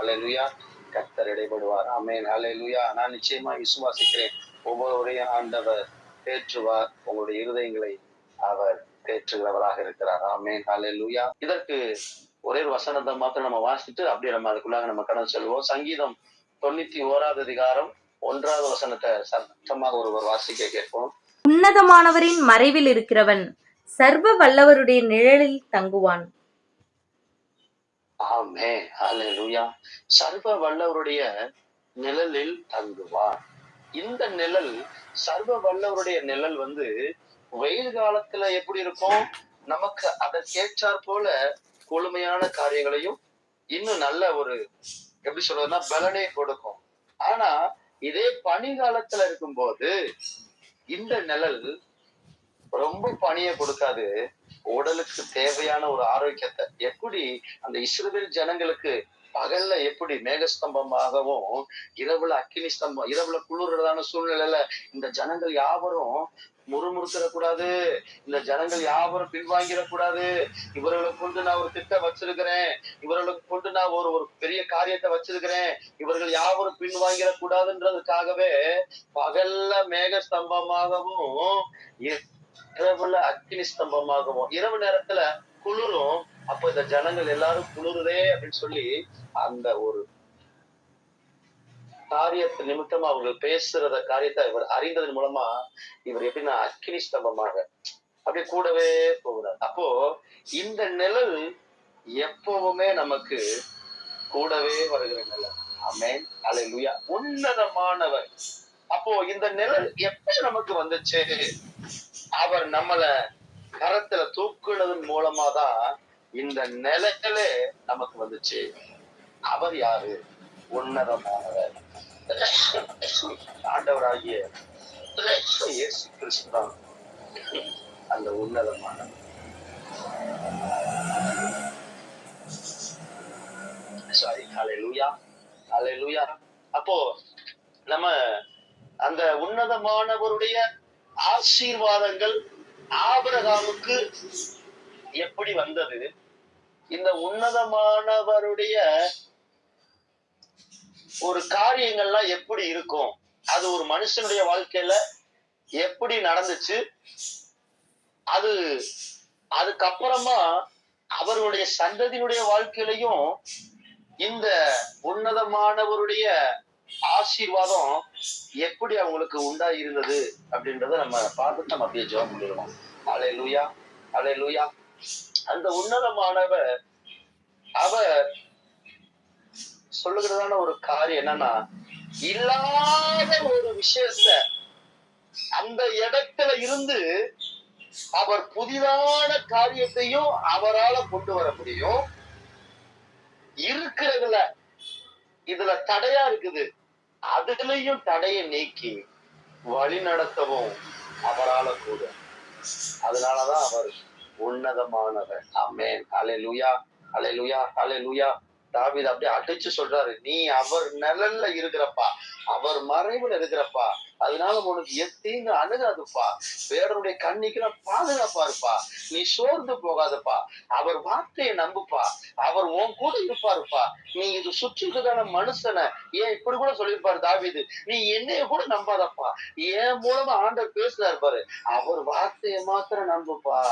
அல்லேலூயா. கர்த்தர் இடைப்படுவார். ஆமென். அல்லேலூயா. நான் நிச்சயமா விசுவாசிக்கிறேன், ஒவ்வொருவரையும் ஆண்டவர் தேற்றுவார். உங்களுடைய இருதயங்களை அவர் தேற்றுகிறவராக இருக்கிறார். ஆமென். அல்லேலூயா. இதற்கு ஒரே ஒரு வசனத்தை மாத்திரம் நம்ம வாசிச்சுட்டு அப்படியே நம்ம அதுக்குள்ளாக நம்ம கடந்து செல்வோம். சங்கீதம் 91 அதிகாரம் 1வது வசனத்தை சத்தமாக ஒருவர் வாசிக்க கேட்போம். உன்னதமானவரின் மறைவில் இருக்கிறவன் சர்வ வல்லவருடைய நிழலில் தங்குவான். ஆமென். அல்லேலூயா. சர்வ வல்லவருடைய நிழலில் தங்குவான். இந்த நிழல், சர்வ வல்லவருடைய நிழல் வெயில் காலத்துல எப்படி இருக்கும், நமக்கு அதற்கேற்றாற் போல கொழுமையான காரியங்களையும் இன்னும் நல்ல ஒரு எப்படி சொல்றதுன்னா பலனை கொடுக்கும். ஆனா இதே பனி காலத்துல இருக்கும்போது இந்த நிழல் ரொம்ப பனியை கொடுக்காது, உடலுக்கு தேவையான ஒரு ஆரோக்கியத்தை. எப்படி அந்த இஸ்ரவேல் ஜனங்களுக்கு பகல்ல எப்படி மேகஸ்தம்பமாகவும் இரவுல அக்கினி ஸ்தம்பம், இரவுல குளிர்றதான சூழ்நிலையில இந்த ஜனங்கள் யாவரும் முறுமுறுத்திடக்கூடாது, இந்த ஜனங்கள் யாவரும் பின்வாங்கிடக்கூடாது, இவர்களை கொண்டு நான் ஒரு திட்டம் வச்சிருக்கிறேன், இவர்களுக்கு கொண்டு நான் ஒரு பெரிய காரியத்தை வச்சிருக்கிறேன், இவர்கள் யாவரும் பின்வாங்கிடக்கூடாதுன்றதுக்காகவே பகல்ல மேக ஸ்தம்பமாகவும் இரவுல அக்கினி ஸ்தம்பமாகவும், இரவு நேரத்துல குளிரும். அப்ப இந்த ஜனங்கள் எல்லாரும் குளிருதே அப்படின்னு சொல்லி அந்த ஒரு காரியத்து நிமித்தமா அவர்கள் பேசுறத காரியத்தை இவர் அறிந்ததன் மூலமா இவர் எப்படின்னா அக்கினி ஸ்தம்பமாக அப்படியே கூடவே போகிறார். அப்போ இந்த நிழல் எப்பவுமே நமக்கு கூடவே வருகிற நிழல். ஆமென். அல்லேலூயா. உன்னதமானவர். அப்போ இந்த நிழல் எப்ப நமக்கு வந்துச்சு, அவர் நம்மள கரத்துல தூக்குனதன் மூலமா தான் இந்த நிழலே நமக்கு வந்துச்சு. அவர் யாரு? உன்னதமானவர். ஆண்டவராகிய இயேசு கிறிஸ்து தான் அந்த உன்னதமானவர். சாரி. அல்லேலூயா. அல்லேலூயா. அப்போ நம்ம அந்த உன்னதமானவருடைய ஆசீர்வாதங்கள் ஆபிரகாமுக்கு எப்படி வந்தது, இந்த உன்னதமானவருடைய ஒரு காரியங்கள்லாம் எப்படி இருக்கும், அது ஒரு மனுஷனுடைய வாழ்க்கையில எப்படி நடந்துச்சு, அது அதுக்கப்புறமா அவருடைய சந்ததியினுடைய வாழ்க்கையிலையும் இந்த உன்னதமானவருடைய ஆசீர்வாதம் எப்படி அவங்களுக்கு உண்டா இருந்தது அப்படின்றத நம்ம பார்த்துட்டு நம்ம அப்படியே ஜெபம் பண்ணிடுவோம். அல்லேலூயா. அல்லேலூயா. அந்த உன்னதமானவர் அவர் சொல்லுகிறதான ஒரு காரியம் என்னன்னா, இல்லாத ஒரு விஷயத்த அந்த இடத்துல இருந்து அவர் புதிதான காரியத்தையும் அவரால கொண்டு வர முடியும். இருக்கிறதுல இதுல தடையா இருக்குது, அதுலயும் தடையை நீக்கி வழி நடத்தவும் அவரால கூட. அதனாலதான் அவர் உன்னதமானவர். ஆமென். அல்லேலூயா. அல்லேலூயா. அல்லேலூயா. தாவீது அப்படியே அடிச்சு சொல்றாரு, நீ அவர் நிழல்ல இருக்கிறப்பா, அவர் மறைவுல இருக்கிறப்பா, அதனால உனக்கு எத்தீங்க அணுகாதுப்பா, வேடனுடைய கண்ணிக்கு பாதுகாப்பா இருப்பா, நீ சோர்ந்து போகாதப்பா, அவர் வார்த்தையை நம்புப்பா, அவர் உன் கூட இருப்பாருப்பா, நீ இது சுற்றிதான மனுஷனை ஏன் இப்படி கூட சொல்லியிருப்பாரு தாவீது, நீ என்னைய கூட நம்பாதப்பா, என் மூலமா ஆண்டவர் பேசுறாரு பாரு, அவர் வார்த்தையை மாத்திரம் நம்புப்பா,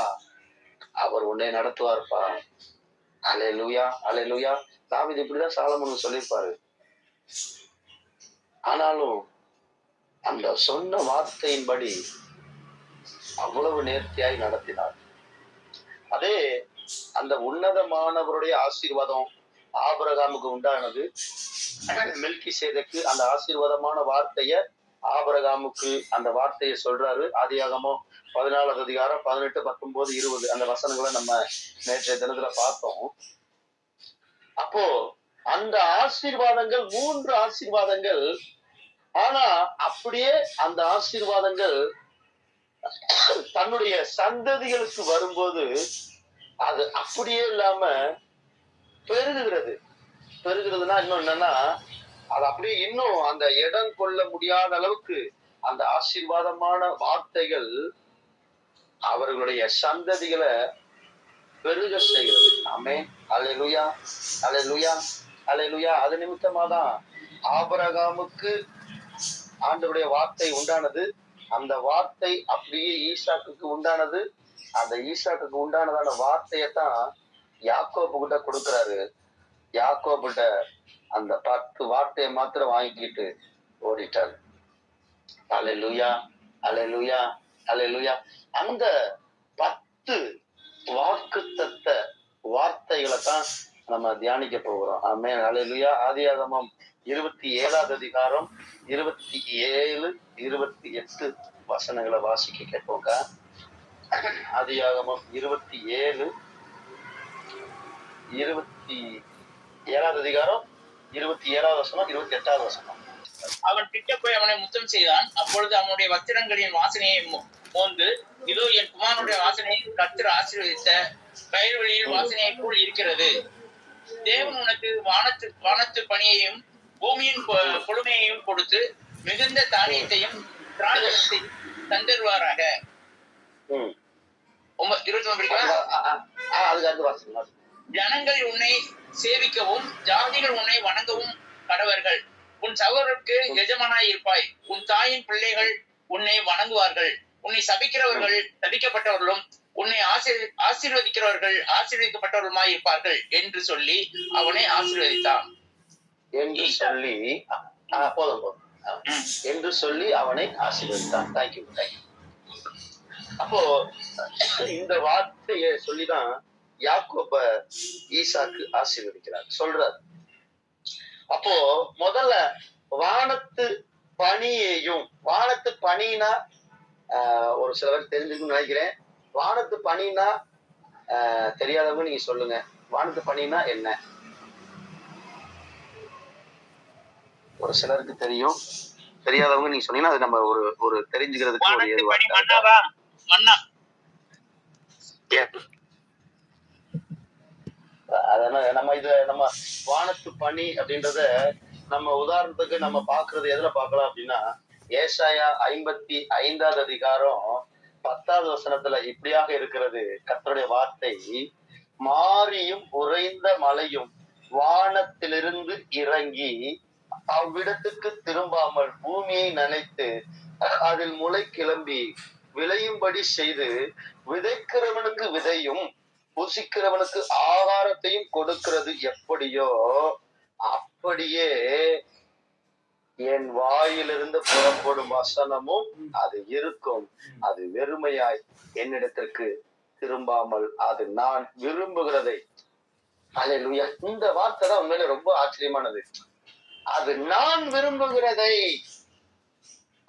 அவர் உன்னை நடத்துவார்ப்பா. அல்லேலூயா. அல்லேலூயா. தாவீது இப்படிதான் சாலமோன் சொல்லியிருப்பாரு. ஆனாலும் அந்த சொன்ன வார்த்தையின்படி அவ்வளவு நேர்த்தியாய் நடத்தினார். அதே அந்த உன்னதமானவருடைய ஆசீர்வாதம் ஆபிரகாமுக்கு உண்டானது. மெல்கிசேதேக்கு அந்த ஆசீர்வாதமான வார்த்தைய ஆபிரகாமுக்கு அந்த வார்த்தையை சொல்றாரு. ஆதியாகமம் 14வது அதிகாரம் 18, 19, 20 அந்த வசனங்களை நம்ம நேற்றைய தினத்துல பார்த்தோம். அப்போ அந்த ஆசீர்வாதங்கள் 3 ஆசீர்வாதங்கள், ஆனா அப்படியே அந்த ஆசீர்வாதங்கள் தன்னுடைய சந்ததிகளுக்கு வரும்போது அது அப்படியே இல்லாம பெருகுகிறது. பெருகுறதுன்னா இன்னும் என்னன்னா, அது அப்படியே இன்னும் அந்த இடம் கொள்ள முடியாத அளவுக்கு அந்த ஆசீர்வாதமான வார்த்தைகள் அவர்களுடைய சந்ததிகளை பெருக செய்கிறது. ஆமென். அல்லேலூயா. அல்லேலூயா. அல்லேலூயா. அது நிமித்தமாதான் ஆபிரகாமுக்கு ஆண்டவருடைய வார்த்தை உண்டானது. அந்த வார்த்தை அப்படியே ஈசாக்குக்கு உண்டானது. அந்த ஈசாக்குக்கு உண்டானதான வார்த்தையத்தான் யாக்கோபு கிட்ட கொடுக்கிறாரு. யாக்கோபுட்ட அந்த 10 வார்த்தையை மாத்திரம் வாங்கிக்கிட்டு ஓடிட்டாரு. அல்லேலூயா, அல்லேலூயா, அல்லேலூயா. அந்த 10 வாக்குத்தத்த வார்த்தைகளை தான் நம்ம தியானிக்க போகிறோம். ஆமென், அல்லேலூயா. ஆதியாகமம் 27வது அதிகாரம் 27, 28 வசனங்களை வாசிக்க கேட்போங்க. ஆதியாகமம் 27, 27வது அதிகாரம் 27வது வசனம், 28வது வசனம். அவன் கிட்ட போய் அவனை முத்தம் செய்தான். அப்பொழுது அவனுடைய வஸ்திரங்களின் வாசனையை மோந்து, இதோ என் குமாரனுடைய வாசனையை கர்த்தர் ஆசீர்வதித்த பயிர்வெளியில் வாசனையை போல் இருக்கிறது. தேவன் உனக்கு வானத்து பணியையும் பூமியின் கொழுமையையும் கொடுத்து மிகுந்த தானியத்தையும் திராட்சையையும் தந்தருவாராக. 29 ஜனங்கள் உன்னை சேவிக்கவும் ஜாதிகள் உன்னை வணங்கவும் கடவர்கள். உன் சகோதரருக்கு எஜமானாய் இருப்பாய். உன் தாயின் பிள்ளைகள் உன்னை வணங்குவார்கள். உன்னை சபிக்கிறவர்கள் சபிக்கப்பட்டவர்களும் உன்னை ஆசீர்வதிக்கிறவர்கள் ஆசீர்வதிக்கப்பட்டவர்களுமாய் இருப்பார்கள் என்று சொல்லி அவனை ஆசீர்வதித்தான் என்று சொல்லி அவனை ஆசீர்வதித்தான். Thank you, thank you. அப்போ இந்த வார்த்தையை சொல்லிதான் யாக்கோப ஈசாக்கு ஆசீர்வதிக்கிறார் சொல்றாரு. அப்போ முதல்ல வானத்து பணியையும், வானத்து பணினா ஒரு சிலர் தெரிஞ்சுக்கணும்னு நினைக்கிறேன். வானத்து பணினா தெரியாதவங்க நீங்க சொல்லுங்க. வானத்து பணினா என்ன? ஒரு சிலருக்கு தெரியும், தெரியாதவங்க நீங்க சொன்னீங்கன்னா அது நம்ம ஒரு தெரிஞ்சுக்கிறதுக்கு ஒரு நம்ம வானத்து பணி அப்படின்றத நம்ம உதாரணத்துக்கு நம்ம பாக்குறது எதுல பாக்கலாம் அப்படின்னா, ஏசாயா 55வது அதிகாரம் 10வது வசனத்துல இப்படியாக இருக்கிறது கர்த்தருடைய வார்த்தை. மாரியும் உறைந்த மலையும் வானத்திலிருந்து இறங்கி அவ்விடத்துக்கு திரும்பாமல் பூமியை நனைத்து அதில் முளை கிளம்பி விளையும்படி செய்து விதைக்கிறவனுக்கு விதையும் புசிக்கிறவனுக்கு ஆகாரத்தையும் கொடுக்கிறது எப்படியோ அப்படியே என் வாயிலிருந்து புறப்படும் வசனமும் அது இருக்கும். அது வெறுமையாய் என்னிடத்திற்கு திரும்பாமல் அது நான் விரும்புகிறதை. அல்லேலூயா. இந்த வார்த்தை தான் உண்மையில ரொம்ப ஆச்சரியமானது. அது நான் விரும்புகிறதை.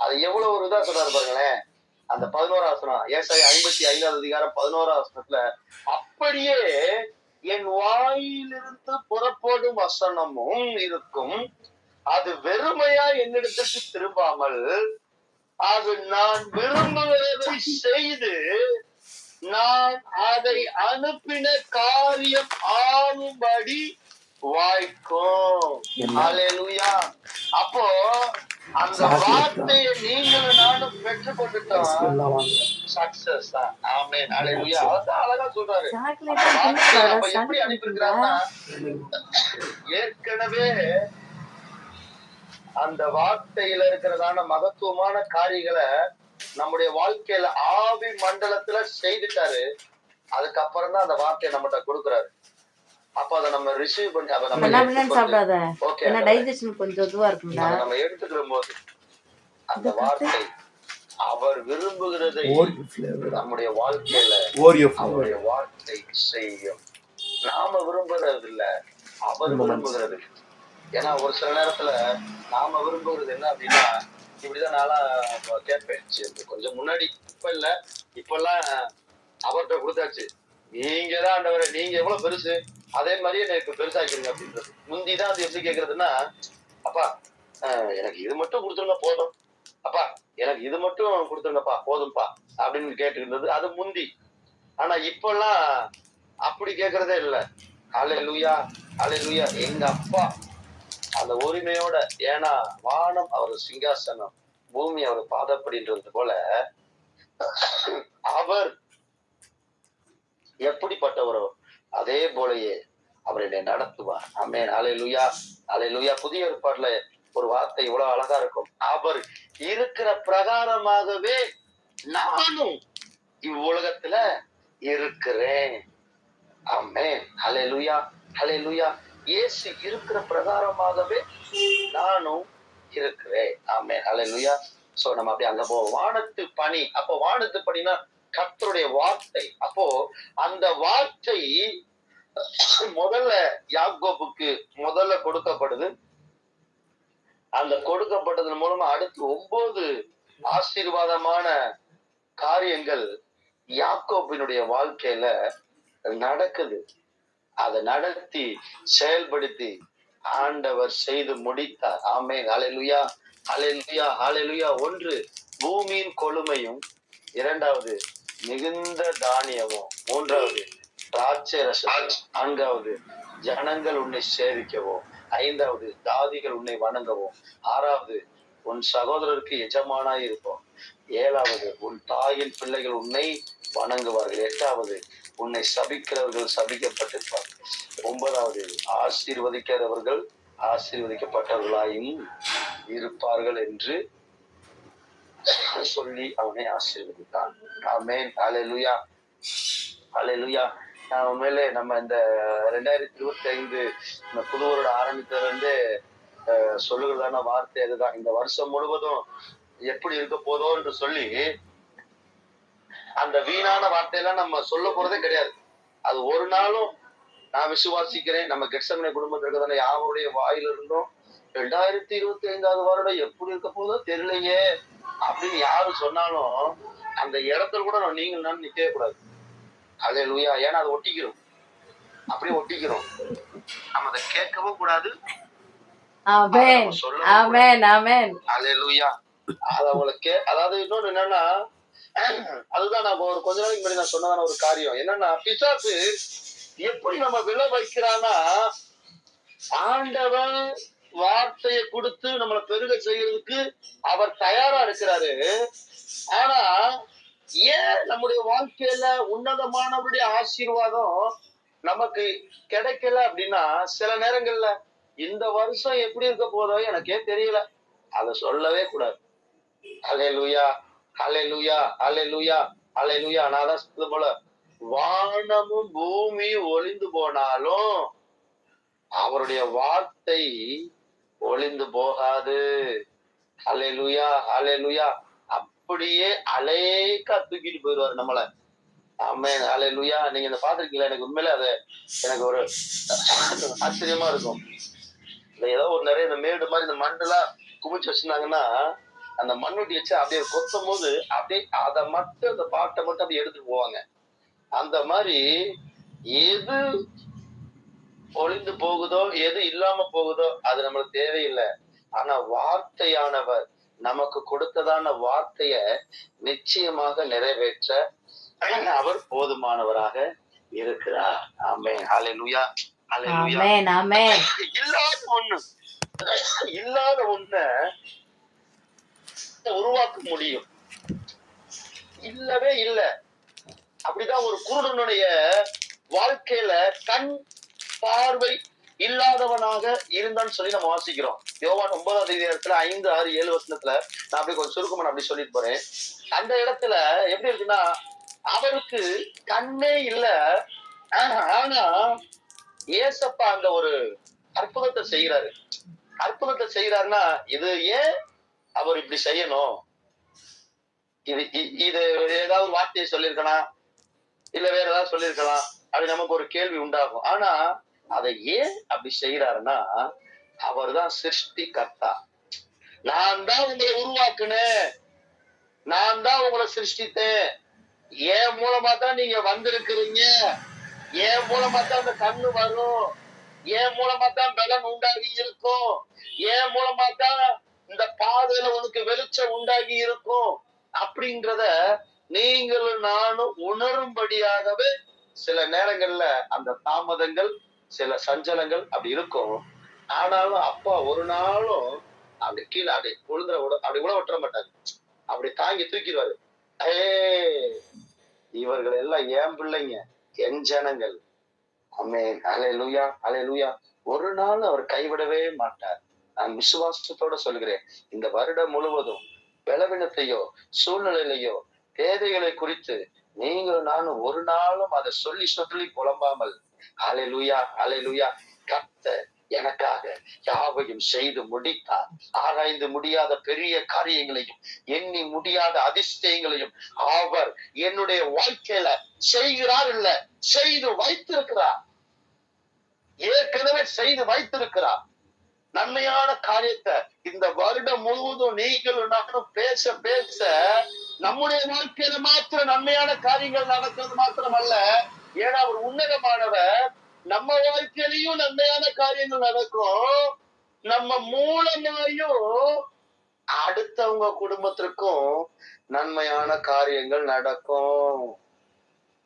அது எவ்வளவு ஒரு இதா சொல்றாரு பாருங்களேன். அந்த 11வது வசனம், ஏசாயா 55வது அதிகாரம் 11வது வசனத்துல அப்படியே என் வாயிலிருந்து புறப்படும் வசனமும் இருக்கும். அது வெறுமையா என்னிடத்திற்கு திரும்பாமல் அது நான் விரும்புகிறதை செய்து நான் அதை அனுப்பின காரியம் ஆகும்படி வாய்க்கும். அல்லேலூயா. அப்போ அந்த வார்த்தையை நீங்களும் நானும் பெற்றுக் கொண்டுட்டோம். சக்சஸ் தான். ஆமென். அல்லேலூயா. அதான் அழகா சொல்றாரு. நம்ம எப்படி அனுப்பியிருக்கிறாருன்னா, ஏற்கனவே அந்த வார்த்தையில இருக்கிறதான மகத்துவமான காரியங்களை நம்முடைய வாழ்க்கையில ஆவி மண்டலத்துல செய்துட்டாரு. அதுக்கப்புறம் தான் அந்த வார்த்தையை நம்மகிட்ட கொடுக்குறாரு. அப்ப அதை நம்ம ரிசீவ் பண்ணி அதை நம்ம எடுத்துக்கிற போது அந்த வார்த்தை அவர் விரும்புகிறதை நம்முடைய வாழ்க்கையில அவருடைய வார்த்தை செய்யும். நாம விரும்புறது இல்ல, அவர் விரும்புகிறது. ஏன்னா ஒரு சில நேரத்துல நாம விரும்புகிறது என்ன அப்படின்னா, இப்படிதான் நாளா கேட்பேன். கொஞ்சம் முன்னாடி, இப்ப இல்ல, இப்பெல்லாம் அவர்கிட்ட கொடுத்தாச்சு. நீங்க தான் ஆண்டவரே, நீங்க எவ்வளவு பெருசு, அதே மாதிரியே எனக்கு பெருசாக்கிருங்க அப்படின்றது. முந்திதான் அது எப்படி கேக்குறதுன்னா, அப்பா எனக்கு இது மட்டும் கொடுத்துருங்க போதும், அப்பா எனக்கு இது மட்டும் கொடுத்துருங்கப்பா போதும்பா அப்படின்னு கேட்டுக்கிட்டது அது முந்தி. ஆனா இப்பெல்லாம் அப்படி கேக்குறதே இல்லை. அல்லேலூயா, அல்லேலூயா. எங்க அப்பா அந்த உரிமையோட, ஏன்னா வானம் அவர் சிங்காசனம், பூமி அவர் பாதப்படின்றது போல அவர் எப்படிப்பட்டவரோ அதே போலயே அவர் என்னை நடத்துவார். ஆமென். ஹல்லேலூயா, ஹல்லேலூயா. புதிய ஏற்பாட்டுல ஒரு வார்த்தை இவ்வளவு அழகா இருக்கும். அவர் இருக்கிற பிரகாரமாகவே நானும் இவ்வுலகத்துல இருக்கிறேன். ஆமென். ஹல்லேலூயா, ஹல்லேலூயா. இயேசு இருக்கிற பிரகாரமாகவே நானும் இருக்கிறேன். ஆமென். ஹல்லேலூயா. சோ நம்ம அப்படியே அங்க போவோம். வானத்து பனி. அப்போ வானத்து பனினா கர்த்தருடைய வார்த்தை. அப்போ அந்த வார்த்தை முதல்ல யாக்கோபுக்கு முதல்ல கொடுக்கப்படுது. அந்த கொடுக்கப்பட்டதன் மூலமா அடுத்து 9 ஆசீர்வாதமான காரியங்கள் யாக்கோபினுடைய வாழ்க்கையில நடக்குது. அதை நடத்தி செயல்படுத்தி ஆண்டவர் செய்து முடித்தார். ஆமென். ஹல்லேலூயா, ஹல்லேலூயா, ஹல்லேலூயா. 1 பூமியின் கொழுமையும், 2வது மிகுந்த தானியமும், 3வது திராட்சை ரசம், 4வது ஜனங்கள் உன்னை சேவிக்கவும், 5வது ஜாதிகள் உன்னை வணங்கவும், 6வது உன் சகோதரருக்கு எஜமானாய் இருப்போம், 7வது உன் தாயின் பிள்ளைகள் உன்னை வணங்குவார்கள், 8வது உன்னை சபிக்கிறவர்கள் சபிக்கப்பட்டிருப்பார்கள், 9வது ஆசீர்வதிக்கிறவர்கள் ஆசீர்வதிக்கப்பட்டவர்களாயும் இருப்பார்கள் என்று சொல்லி அவனை ஆசீர்வதித்தான். ஆமென். ஹல்லேலூயா, ஹல்லேலூயா. உண்மையிலே நம்ம இந்த 2025 இந்த புது வருடம் ஆரம்பித்ததுல இருந்து சொல்லுகிறதான வார்த்தை அதுதான். இந்த வருஷம் முழுவதும் எப்படி இருக்க போதோ என்று சொல்லி அந்த வீணான வார்த்தையெல்லாம் நம்ம சொல்ல போறதே கிடையாது. அது ஒரு நாளும் நான் விசுவாசிக்கிறேன். நம்ம கெட்சமனே குடும்பத்திற்கு தானே யாருடைய வாயிலிருந்தும் 2025 வருடம் எப்படி இருக்க போதோ தெரியலையே அப்படின்னு யாரு சொன்னாலும் அந்த இடத்துல கூட நீங்க நான் நிக்கவே கூடாது. ஹல்லேலூயா. ஏன்னா அது ஒட்டிக்கிறோம், அப்படியே ஒட்டிக்கிறோம். நம்ம அதை கேட்கவும் கூடாது. ஆமென், ஆமென், ஆமென். ஹல்லேலூயா. அது அவங்களுக்கு அதாவது இன்னொன்னு என்னன்னா, அதுதான் நான் ஒரு கொஞ்ச நாளைக்கு முன்னாடி நான் சொன்னதான ஒரு காரியம் என்னன்னா, பிசாசு எப்படி நம்ம விழ வைக்கிறான்னா, ஆண்டவன் வார்த்தையை கொடுத்து நம்மளை பெருக செய்யறதுக்கு அவர் தயாரா இருக்கிறாரு. ஆனா ஏன் நம்முடைய வாழ்க்கையில உன்னதமானவருடைய ஆசீர்வாதம் நமக்கு கிடைக்கல அப்படின்னா, சில நேரங்கள்ல இந்த வருஷம் எப்படி இருக்க போதோ எனக்கே தெரியல, அத சொல்லவே கூடாது. ஹல்லேலூயா, ஹல்லேலூயா, ஹல்லேலூயா, ஹல்லேலூயா. நான் தான் சொல்றது போல, வானமும் பூமி ஒளிந்து போனாலும் அவருடைய வார்த்தை ஒளிந்து போகாது. ஹல்லேலூயா, ஹல்லேலூயா. அப்படியே அலேக்கா தூக்கிட்டு போயிடுவாரு நம்மள. ஆமென். ஹல்லேலூயா. நீங்க இதை பாத்திருக்கீங்களா? எனக்கு உண்மையில அது எனக்கு ஒரு ஆச்சரியமா இருக்கும். ஏதோ ஒரு நிறைய இந்த மேடு மாதிரி இந்த மண்ணெல்லாம் குமிச்சு வச்சிருந்தாங்கன்னா, அந்த மண்வெட்டி வச்சு அப்படியே கொத்தும் போது அப்படியே அதை மட்டும் அந்த பாட்டை மட்டும் அப்படியே எடுத்துட்டு போவாங்க. அந்த மாதிரி எது ஒளிந்து போகுதோ எது இல்லாம போகுதோ அது நம்மளுக்கு தேவையில்லை. ஆனா வார்த்தையானவர் நமக்கு கொடுத்ததான வார்த்தைய நிச்சயமாக நிறைவேற்ற அவர் போதுமானவராக இருக்கிறார். ஆமென். ஹல்லேலூயா, ஹல்லேலூயா. ஆமென், ஆமென். இல்லாத ஒண்ண உருவாக்க முடியும். இல்லவே இல்ல. அப்படிதான் ஒரு குருடனுடைய வாழ்க்கையில கண் பார்வை இல்லாதவனாக இருந்தான்னு சொல்லி நம்ம வாசிக்கிறோம். யோவான் 9ஆம் அதிகாரத்துல 5, 6, 7 வசனத்துல நான் அப்படி கொஞ்சம் சுருக்கமா நான் அப்படி சொல்லிட்டு போறேன். அந்த இடத்துல எப்படி இருக்குன்னா, அவருக்கு கண்ணே இல்ல. ஆனா ஏசப்பா அந்த ஒரு அற்புதத்தை செய்யறாரு. அற்புதத்தை செய்யறாருன்னா, இது ஏன் அவர் இப்படி செய்யணும்? இது ஏதாவது வார்த்தையை சொல்லியிருக்கலாம், இல்ல வேற ஏதாவது சொல்லியிருக்கலாம், அது நமக்கு ஒரு கேள்வி உண்டாகும். ஆனா அதை ஏன் அப்படி செய்யறாருன்னா, அவர் தான் சிருஷ்டி கர்த்தா. நான் தான் உங்களை உருவாக்குனேன், நான் தான் உங்களை சிருஷ்டித்தேன், என் மூலமா தான் நீங்க வந்திருக்கிறீங்க, என் மூலமா தான் அந்த கண்ணு வரும், என் மூலமா தான் பலன் உண்டாகி இருக்கும், என் மூலமா தான் இந்த பாதையில உனக்கு வெளிச்சம் உண்டாகி இருக்கும் அப்படின்றத நீங்களும் நானும் உணரும்படியாகவே சில நேரங்கள்ல அந்த தாமதங்கள், சில சஞ்சலங்கள் அப்படி இருக்கும். ஆனாலும் அப்பா ஒரு நாளும் அப்படி கீழே அப்படி அப்படி கூட விட்டுற மாட்டாரு. அப்படி தாங்கி தூக்கிடுவாரு. இவர்கள் எல்லாம் என் பிள்ளைங்க, என் ஜனங்கள், ஆமென். அல்லேலூயா, அல்லேலூயா. ஒரு நாள் அவர் கைவிடவே மாட்டார். நான் விசுவாசத்தோட சொல்கிறேன், இந்த வருடம் முழுவதும் பலவீனத்தையோ சூழ்நிலையிலையோ தேவைகளை குறித்து நீங்களும் நானும் ஒரு நாளும் அதை சொல்லி சொல்லி புலம்பாமல், அல்லேலூயா, அல்லேலூயா, கர்த்தர் எனக்காக யாவையும் செய்து முடித்தார். ஆராய்ந்து முடியாத பெரிய காரியங்களையும் எண்ணி முடியாத அதிசயங்களையும் அவர் என்னுடைய வாழ்க்கையில செய்கிறார், இல்ல செய்து வைத்திருக்கிறார். ஏற்கனவே செய்து வைத்திருக்கிறார். நன்மையான காரியத்தை இந்த வருடம் முழுவதும் நீங்களும் நானும் பேச பேச நம்முடைய வாழ்க்கையில மாத்திரம் நன்மையான காரியங்கள் நடக்கிறது மாத்திரமல்ல, ஏன்னா அவர் உன்னதமானவர், நம்ம வாழ்க்கையிலையும் நன்மையான காரியங்கள் நடக்கும். நம்ம மூலமாயும் அடுத்தவங்க குடும்பத்திற்கும் நன்மையான காரியங்கள் நடக்கும்.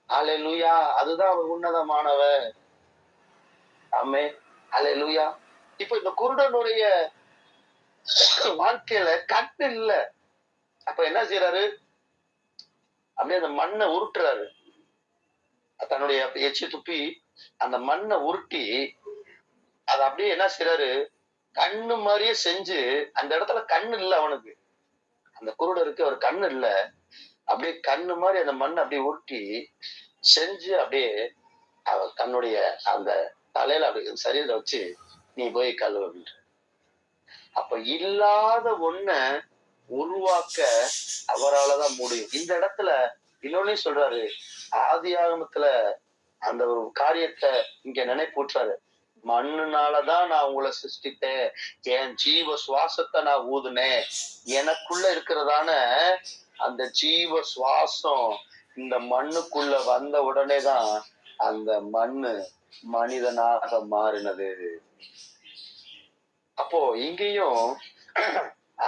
அல்லேலூயா. அதுதான் அவர் உன்னதமானவர். ஆமென். அல்லேலூயா. இப்ப இந்த குருடனுடைய வாழ்க்கையில கட்டு இல்ல. அப்ப என்ன செய்யறாரு? அப்படியே அந்த மண்ணை உருட்டுறாரு. தன்னுடைய எச்சி துப்பி அந்த மண்ணை உருட்டி அதை அப்படியே என்ன செய்யறாரு? கண்ணு மாதிரியே செஞ்சு, அந்த இடத்துல கண்ணு இல்ல அவனுக்கு, அந்த குருடருக்கு அவர் கண்ணு இல்ல, அப்படியே கண்ணு மாதிரி அந்த மண்ணை அப்படியே உருட்டி செஞ்சு அப்படியே அவர் தன்னுடைய அந்த தலையில அப்படி சரீரத்தை வச்சு நீ போய் கழுவு அப்படின்ற. அப்ப இல்லாத ஒண்ண உருவாக்க அவராலதான் முடியும். இந்த இடத்துல இன்னொன்னு சொல்றாரு, ஆதியாகமத்துல அந்த ஒரு காரியத்தை இங்க நினைப்பூட்டுறாரு. மண்ணுனாலதான் நான் உங்களை சிருஷ்டித்தேன், என் ஜீவ சுவாசத்தை நான் ஊதுனேன், எனக்குள்ள இருக்கிறதான அந்த ஜீவ சுவாசம் இந்த மண்ணுக்குள்ள வந்த உடனேதான் அந்த மண்ணு மனிதனாக மாறினது. அப்போ இங்கேயும்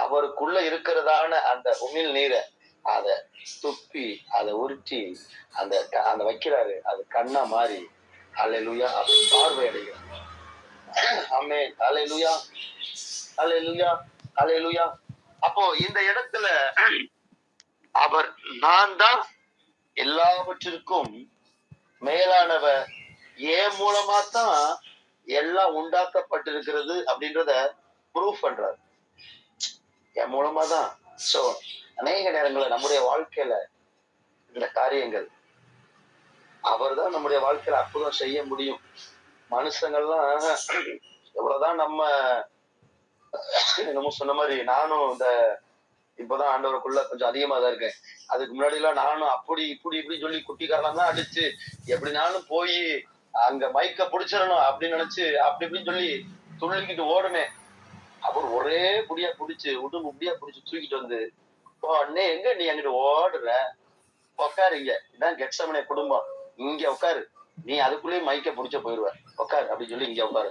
அவருக்குள்ள இருக்கிறதான அந்த உமிழ் நீரை அத துப்பி அதை உருட்டி அந்த அந்த வைக்கிறாரு, அது கண்ணா மாறி அல்லேலூயா பார்வை அடைகிறார். ஆமென். அல்லேலூயா, அல்லேலூயா, அல்லேலூயா. அப்போ இந்த இடத்துல அவர் நான் தான் எல்லாவற்றிற்கும் மேலானவர், ஏன் மூலமா தான் எல்லாம் உண்டாக்கப்பட்டிருக்கிறது அப்படின்றத ப்ரூஃப் பண்றாரு. என் மூலமா தான். சோ அநேக நேரங்கள்ல நம்முடைய வாழ்க்கையில இந்த காரியங்கள் அவர் தான் நம்முடைய வாழ்க்கையில அற்புதம் செய்ய முடியும். மனுஷங்கள்லாம் எவ்வளவுதான் நம்ம சொன்ன மாதிரி நானும் இந்த இப்பதான் ஆண்டவருக்குள்ள கொஞ்சம் அதிகமா தான் இருக்கேன். அதுக்கு முன்னாடி எல்லாம் நானும் அப்படி இப்படி இப்படி சொல்லி குட்டிக்காரலாம் தான் அடிச்சு எப்படினாலும் போய் அங்க மைக்க புடிச்சிடணும் அப்படின்னு நினைச்சு அப்படி இப்படின்னு சொல்லி துள்ளிக்கிட்டு ஓடுனேன். அவர் ஒரே புடியா புடிச்சு உடம்பு முடியா புடிச்சு தூக்கிட்டு வந்து, அண்ணே எங்க நீ அங்கிட்டு ஓடுற, உக்காரு, இங்க இதான் கெட்சமனே குடும்பம், இங்க உட்காரு, நீ அதுக்குள்ளேயே மைக்க புடிச்ச போயிருவ, உட்காரு அப்படின்னு சொல்லி இங்க உட்கார.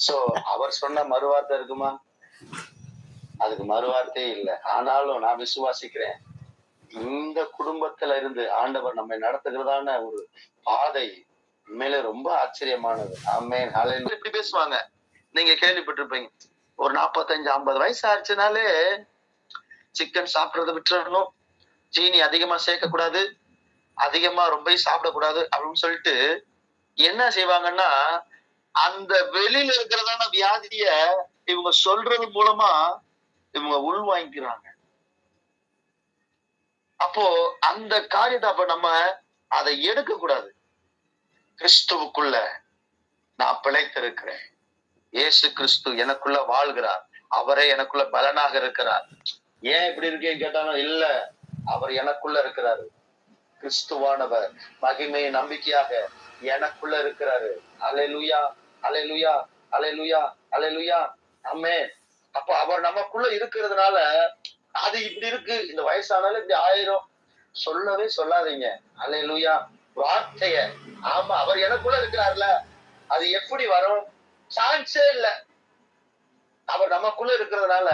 சோ அவர் சொன்ன மறுவார்த்தை இருக்குமா? அதுக்கு மறுவார்த்தையே இல்லை. ஆனாலும் நான் விசுவாசிக்கிறேன், இந்த குடும்பத்துல இருந்து ஆண்டவர் நம்மை நடத்துகிறதான ஒரு பாதை உண்மையிலே ரொம்ப ஆச்சரியமானது. ஆமென். ஹல்லேலூயா. இப்படி பேசுவாங்க, நீங்க கேள்விப்பட்டிருப்பீங்க, ஒரு 45-50 வயசு ஆச்சுனாலே சிக்கன் சாப்பிடறத விட்டுறணும், சீனி அதிகமா சேர்க்க கூடாது, அதிகமா ரொம்ப சாப்பிடக்கூடாது அப்படின்னு சொல்லிட்டு என்ன செய்வாங்கன்னா, அந்த வெளியில இருக்கிறதான வியாதிய இவங்க சொல்றது மூலமா இவங்க உள் வாங்கிக்கிறாங்க. அப்போ அந்த காரியத்தை அப்ப நம்ம அதை எடுக்க கூடாது. கிறிஸ்துவுக்குள்ள நான் பிழைத்திருக்கிறேன், இயேசு கிறிஸ்து எனக்குள்ள வாழ்கிறார், அவரே எனக்குள்ள பலனாக இருக்கிறார். ஏன் இப்படி இருக்கேன்னு கேட்டாலும் இல்ல, அவர் எனக்குள்ள இருக்கிறாரு, கிறிஸ்துவானவர் மகிமை நம்பிக்கையாக எனக்குள்ள இருக்கிறாரு. அல்லேலூயா, அல்லேலூயா, அல்லேலூயா, அல்லேலூயா. ஆமென். அப்ப அவர் நமக்குள்ள இருக்கிறதுனால அது இப்படி இருக்கு, இந்த வயசானாலும் இப்படி ஆயிரும் சொல்லவே சொல்லாதீங்க. அல்லேலூயா. வார்த்தைய, ஆமா அவர் எனக்குள்ள இருக்கிறார்ல, அது எப்படி வரும்? சான்ஸே இல்ல. அவர் நமக்குள்ள இருக்கிறதுனால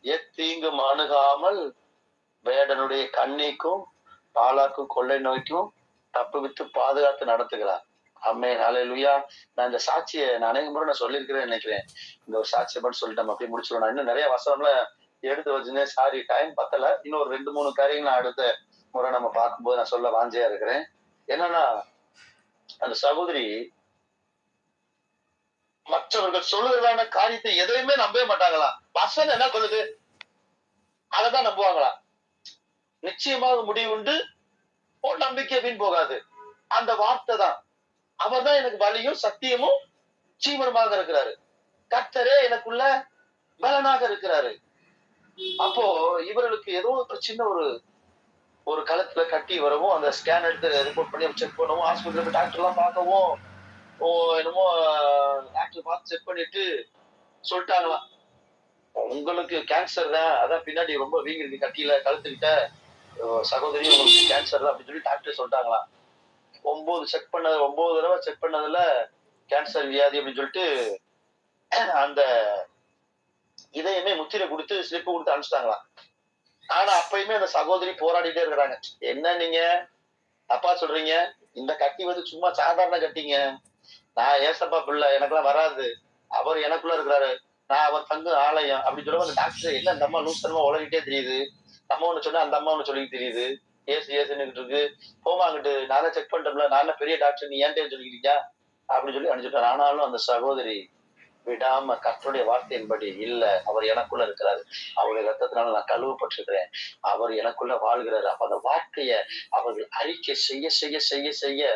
எத்தீங்கும் அணுகாமல் வேடனுடைய கண்ணிக்கும் பாலாக்கும் கொள்ளை நோய்க்கும் தப்புவித்து பாதுகாத்து நடத்துகிறார். ஆமென். அல்லேலூயா. நான் இந்த சாட்சியை நான் அநேக முறை நான் சொல்லியிருக்கிறேன் நினைக்கிறேன். இந்த ஒரு சாட்சியை மட்டும் சொல்லிட்டு நம்ம அப்படியே முடிச்சிடணும். நான் இன்னும் நிறைய வசனம்ல எடுத்து வச்சுனேன், சாரி டைம் பத்தல. இன்னும் ஒரு 2-3 காரியங்கள் நான் அடுத்த முறை நம்ம பார்க்கும்போது நான் சொல்ல வாஞ்சையா இருக்கிறேன். என்னன்னா, அந்த சகோதரி மற்றவர்கள் சொல்லுறதான காரியத்தை எதையுமே நம்பவே மாட்டாங்களாம். வசனம் என்ன சொல்லுது அதைதான் நம்புவாங்களாம். நிச்சயமாக முடிவுண்டு நம்பிக்கை வீண் போகாது. அந்த வார்த்தை தான். அவர் தான் எனக்கு வழியும் சத்தியமும் ஜீவனமாக இருக்கிறாரு. கர்த்தரே எனக்குள்ள பலனாக இருக்கிறாரு. அப்போ இவர்களுக்கு ஏதோ ஒரு சின்ன ஒரு களத்துல கட்டி வரவும், அந்த ஸ்கேன் எடுத்து ரிப்போர்ட் பண்ணி செக் பண்ணவும், ஹாஸ்பிட்டலுக்கு டாக்டர் எல்லாம் பார்க்கவும், என்னமோ டாக்டர் பார்த்து செக் பண்ணிட்டு சொல்லிட்டாங்களாம், உங்களுக்கு கேன்சர் தான், அதான் பின்னாடி ரொம்ப வீங்கிருக்கு கட்டியில கழுத்துக்கிட்ட சகோதரி, உங்களுக்கு கேன்சர் தான் அப்படின்னு சொல்லி டாக்டர் சொல்லிட்டாங்களாம். 9 தடவை செக் பண்ணதுல கேன்சர் வியாதி அப்படின்னு சொல்லிட்டு அந்த இதையுமே முத்திரை கொடுத்து ஸ்லிப் கொடுத்து அனுப்பிச்சிட்டாங்களாம். ஆனா அப்பயுமே அந்த சகோதரி போராடிட்டே இருக்கிறாங்க. என்ன நீங்க தப்பா சொல்றீங்க, இந்த கட்டி வந்து சும்மா சாதாரண கட்டிங்க, நான் ஏசப்பா பிள்ளை, எனக்கெல்லாம் வராது, அவர் எனக்குள்ள இருக்கிறாரு, நான் அவர் தங்கு ஆலயம் அப்படின்னு சொல்லுவோம். அந்த டாக்டர் என்ன அந்த அம்மா லூசனமா உலகிட்டே தெரியுது, நம்ம ஒண்ணு சொன்னா அந்த அம்மா ஒண்ணு சொல்லிட்டு தெரியுது, ஏசுன்னு இருக்கு, போமா அங்கிட்டு, நானே செக் பண்ணிட்டோம்ல, நான் பெரிய டாக்டர், நீ ஏன்டே சொல்லிக்கிறீங்க அப்படின்னு சொல்லி அனுப்பிச்சுட்டாரு. ஆனாலும் அந்த சகோதரி விடாம கர்த்தருடைய வார்த்தையின்படி, இல்ல அவர் எனக்குள்ள இருக்கிறாரு, அவருடைய ரத்தத்தினால நான் கழுவப்பட்டிருக்கிறேன், அவர் எனக்குள்ள வாழ்கிறாரு. அப்ப அந்த வார்த்தைய அவர்கள் அறிக்கை செய்ய செய்ய செய்ய செய்ய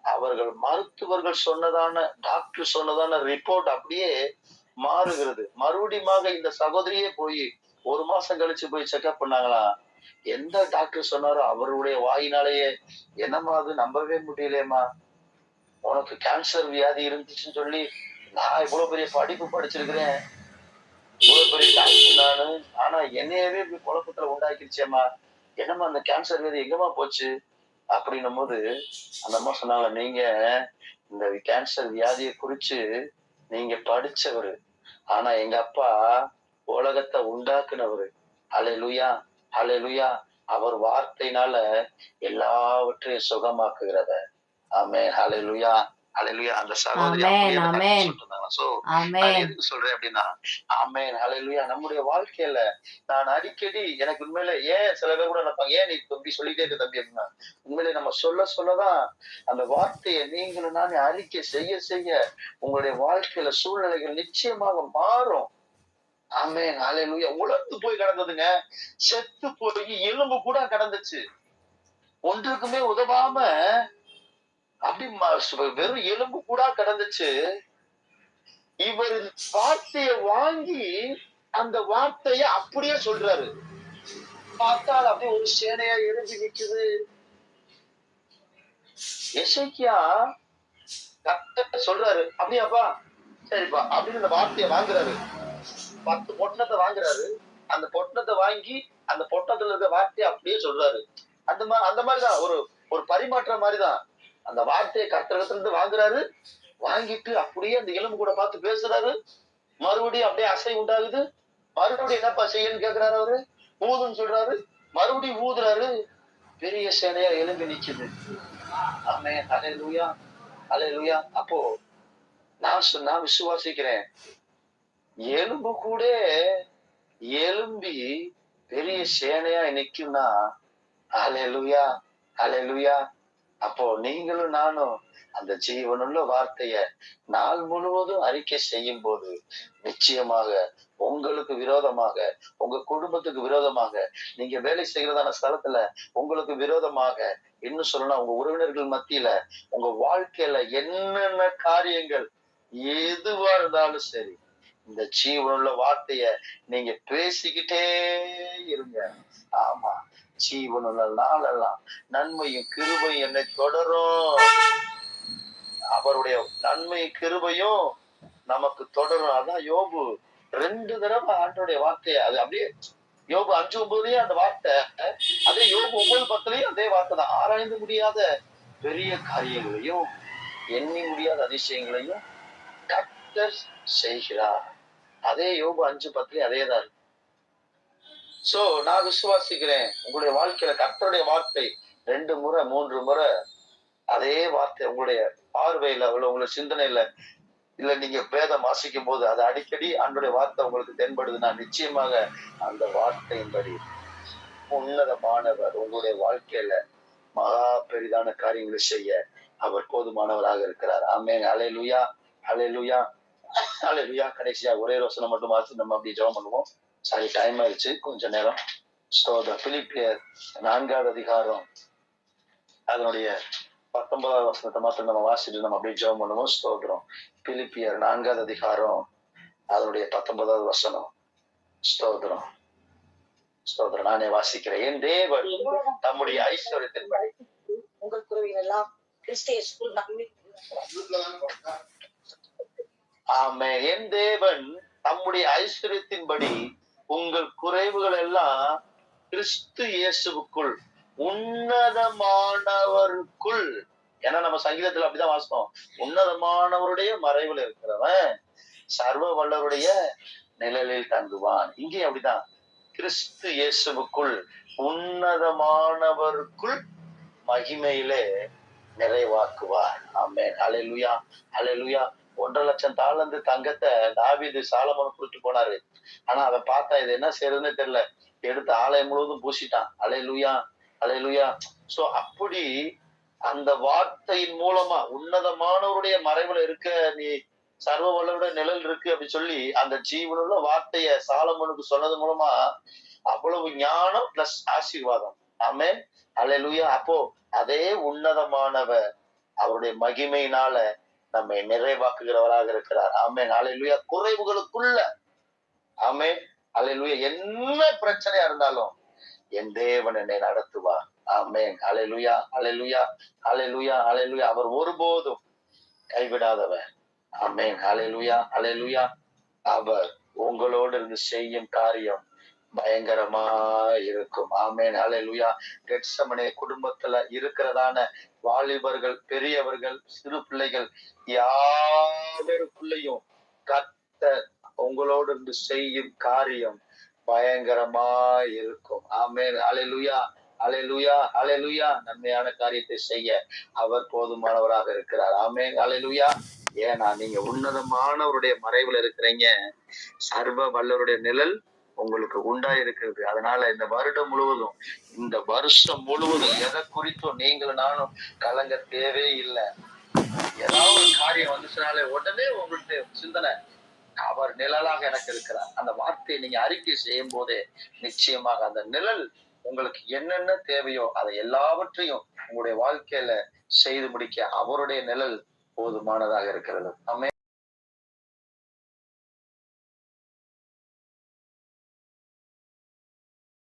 அவர்கள் மருத்துவர்கள் சொன்னதான டாக்டர் சொன்னதான ரிப்போர்ட் அப்படியே மாறுகிறது. மறுபடியும் இந்த சகோதரியே போய் 1 மாசம் கழிச்சு போய் செக்அப் பண்ணாங்களாம். எந்த டாக்டர் சொன்னாரோ அவருடைய வாயினாலேயே, என்னம்மா அது நம்பவே முடியலையம்மா, உனக்கு கேன்சர் வியாதி இருந்துச்சுன்னு சொல்லி, நான் இவ்வளவு பெரிய படிப்பு படிச்சிருக்கிறேன், இவ்வளவு பெரிய டாக்டர் நானு, ஆனா என்னையவே இப்படி குழப்பத்துல உண்டாக்கிருச்சேம்மா, என்னம்மா அந்த கேன்சர் வியாதி எங்கம்மா போச்சு அப்படின்னும் போது அந்த அம்மா சொன்னாங்க, நீங்க இந்த கேன்சர் வியாதியை குறிச்சு நீங்க படிச்சவரு, ஆனா எங்க அப்பா உலகத்தை உண்டாக்குனவரு. ஹல்லேலூயா, ஹல்லேலூயா. அவர் வார்த்தையினால எல்லாவற்றையும் சுகமாக்குகிறவர். ஆமென், ஹல்லேலூயா, ஹல்லேலூயா. அந்த சகோதரி அப்படியே அந்த கருத்தை சொல்லிருந்தாங்க. சோ நான் எதுக்கு சொல்றேன் அப்படின்னா, ஆமென், ஹல்லேலூயா. நம்முடைய வாழ்க்கையில நான் அடிக்கடி எனக்கு உண்மையில, ஏன் சில பேர் கூட நினைப்பாங்க, ஏன் நீ இப்படி சொல்லிட்டே இருக்க தம்பி அப்படின்னா, உண்மையில நம்ம சொல்லதான் அந்த வார்த்தையை நீங்களும் நானே அறிக்கை செய்ய செய்ய உங்களுடைய வாழ்க்கையில சூழ்நிலைகள் நிச்சயமாக மாறும். ஆமென், ஹல்லேலூயா. உலர்ந்து போய் கிடந்ததுங்க, செத்து போய் எலும்பு கூட கிடந்துச்சு, ஒன்றுக்குமே உதவாம அப்படி வெறும் எலும்பு கூட கிடந்துச்சு. இவர் வார்த்தைய வாங்கி அந்த வார்த்தைய அப்படியே சொல்றாரு. பார்த்தால் அப்படியே ஒரு சேனையா எழுதி நிக்குது. எசேக்கியா கர்த்தர் சொல்றாரு, அப்படியாப்பா, சரிப்பா அப்படின்னு அந்த வார்த்தையை வாங்குறாரு. 10 பொட்டணத்தை வாங்குறாரு. அந்த பொட்டணத்தை வாங்கி அந்த பொட்டணத்துல இருக்க வார்த்தையை அப்படியே சொல்றாரு. அந்த மாதிரிதான் ஒரு பரிமாற்றம் மாதிரிதான். அந்த வார்த்தையை கர்த்தரிடத்துல இருந்து வாங்குறாரு, வாங்கிட்டு அப்படியே அந்த எலும்பு கூட பார்த்து பேசுறாரு. மறுபடியும் அப்படியே அசை உண்டாகுது. மறுபடியும் என்னப்பா செய்யன்னு கேக்குறாரு அவரு, ஊதுன்னு சொல்றாரு, மறுபடியும் ஊதுறாரு, பெரிய சேனையா எலும்பி நிக்குது. ஆமென், ஹல்லேலூயா, ஹல்லேலூயா. அப்போ நான் விசுவாசிக்கிறேன், எலும்பு கூட எலும்பி பெரிய சேனையா நிக்கும்னா, ஹல்லேலூயா, ஹல்லேலூயா. அப்போ நீங்களும் நானும் அந்த ஜீவனுள்ள வார்த்தைய நாள் முழுவதும் அறிக்கை செய்யும் போது நிச்சயமாக உங்களுக்கு விரோதமாக, உங்க குடும்பத்துக்கு விரோதமாக, நீங்க வேலை செய்கிறதான ஸ்தலத்துல உங்களுக்கு விரோதமாக, இன்னும் சொல்லணும் உங்க உறவினர்கள் மத்தியில, உங்க வாழ்க்கையில என்னென்ன காரியங்கள் எதுவா இருந்தாலும் சரி, இந்த ஜீவனுள்ள வார்த்தைய நீங்க பேசிக்கிட்டே இருங்க. ஆமா, ஜீவனுள்ள நாளெல்லாம் நன்மையும் கிருபையும் என்னை தொடரும். அவருடைய நன்மை கிருபையும் நமக்கு தொடரும். அதான் யோபு 2 தடவை ஆண்டோடைய வார்த்தைய, அது அப்படியே யோபு 5:9 அந்த வார்த்தை, அதே யோபு 9:10 அதே வார்த்தை தான். ஆராய்ந்து முடியாத பெரிய காரியங்களையும் எண்ணி முடியாத அதிசயங்களையும் கர்த்தர் செய்கிறார். அதே யோபு 5:10 அதேதான். சோ நான் விசுவாசிக்கிறேன், உங்களுடைய வாழ்க்கையில கர்த்தருடைய வார்த்தை 2 முறை 3 முறை அதே வார்த்தை உங்களுடைய பார்வையில, உங்களுடைய சிந்தனையில, இல்ல நீங்க வேதம் வாசிக்கும் போது அது அடிக்கடி ஆண்டோடைய வார்த்தை உங்களுக்கு தென்படுதுன்னா, நிச்சயமாக அந்த வார்த்தையின்படி உன்னதமானவர் உங்களுடைய வாழ்க்கையில மகா பெரிதான காரியங்களை செய்ய அவர் போதுமானவராக இருக்கிறார். ஆமென். ஹல்லேலூயா, ஹல்லேலூயா, ஹல்லேலூயா. கடைசியா ஒரே வசனம் மட்டும் வாசி நம்ம அப்படி ஜெபம் பண்ணுவோம். சாரி, டைம் ஆயிடுச்சு, கொஞ்ச நேரம். ஸ்தோத்திரம். பிலிப்பியர் 4வது அதிகாரம் அதனுடைய 19வது வசனத்தை மாத்திரம் நம்ம வாசிட்டு நம்ம அப்படியே ஜெபம் பண்ணுவோம். ஸ்தோத்திரம். பிலிப்பியர் 4வது அதிகாரம் அதனுடைய 19வது வசனம். ஸ்தோத்திரம், ஸ்தோத்திரம். நானே வாசிக்கிறேன். என் தேவன் தம்முடைய ஐஸ்வர்யத்தின்படி உங்கள் குறைகள் எல்லாம் கிறிஸ்து ஆமென். என் தேவன் தம்முடைய ஐஸ்வர்யத்தின்படி உங்கள் குறைவுகள் எல்லாம் கிறிஸ்து இயேசுவுக்குள் உன்னதமானவருக்குள். ஏன்னா நம்ம சங்கீதத்துல அப்படிதான் வாசிப்போம். உன்னதமானவருடைய மறைவில் இருக்கிறவன் சர்வ வல்லவருடைய நிழலில் தங்குவான். இங்கே அப்படிதான், கிறிஸ்து இயேசுவுக்குள் உன்னதமானவருக்குள் மகிமையிலே நிறைவாக்குவார். ஆமென். ஹல்லேலூயா, ஹல்லேலூயா. 1.5 லட்சம் தாலந்து தங்கத்தை தாவீது சாலமோன் கொடுத்து போனாரு. ஆனா அவன் பார்த்தா இது என்ன செய்யறதுன்னு தெரியல, எடுத்து ஆலயம் முழுவதும் பூசிட்டான். ஹல்லேலூயா, ஹல்லேலூயா. சோ அப்படி அந்த வார்த்தையின் மூலமா உன்னதமானவருடைய மறைவுல இருக்க நீ சர்வ வல்லவருடைய நிழல் இருக்கு அப்படி சொல்லி அந்த ஜீவனுள்ள வார்த்தைய சாலமோனுக்கு சொன்னது மூலமா அவ்வளவு ஞானம் பிளஸ் ஆசீர்வாதம். ஆமென். ஹல்லேலூயா. அப்போ அதே உன்னதமானவர் அவருடைய மகிமையினால நம்மை நிறைவாக்குகிறவராக இருக்கிறார். ஆமென். ஹல்லேலூயா. குறைவுகளுக்குள்ள ஆமென். ஹல்லேலூயா. என்ன பிரச்சனையா இருந்தாலும் என் தேவன் என்னை நடத்துவார். ஆமென். ஹல்லேலூயா, ஹல்லேலூயா, ஹல்லேலூயா, ஹல்லேலூயா. அவர் ஒருபோதும் கைவிடாதவர். ஆமென். ஹல்லேலூயா, ஹல்லேலூயா. அவர் உங்களோடு இருந்து செய்யும் காரியம் பயங்கரமா இருக்கும். ஆமென். ஹல்லேலூயா. கெத்செமனே குடும்பத்துல இருக்கிறதான வாலிபர்கள், பெரியவர்கள், சிறு பிள்ளைகள் யாவருக்குள்ளேயும் கர்த்தர் உங்களோடு இருந்து செய்யும் காரியம் பயங்கரமா இருக்கும். ஆமென். ஹல்லேலூயா, ஹல்லேலூயா, ஹல்லேலூயா. நன்மையான காரியத்தை செய்ய அவர் போதுமானவராக இருக்கிறார். ஆமென். ஹல்லேலூயா. ஏன்னா நீங்க உன்னதமானவருடைய மறைவுல இருக்கிறீங்க. சர்வ வல்லவருடைய நிழல் உங்களுக்கு உண்டா இருக்கிறது. அதனால இந்த வருடம் முழுவதும், இந்த வருஷம் முழுவதும் எதை குறித்தும் நீங்களும் நானும் கலங்க தேவையில்லை. ஏதாவது ஒரு காரியம் வந்துச்சுனாலே உடனே உங்களுக்கு சிந்தனை, அவர் நிழலாக எனக்கு இருக்கிறார். அந்த வார்த்தையை நீங்க அறிக்கை செய்யும் போதே நிச்சயமாக அந்த நிழல் உங்களுக்கு என்னென்ன தேவையோ அதை எல்லாவற்றையும் உங்களுடைய வாழ்க்கையில செய்து முடிக்க அவருடைய நிழல் போதுமானதாக இருக்கிறது. ஆமென்.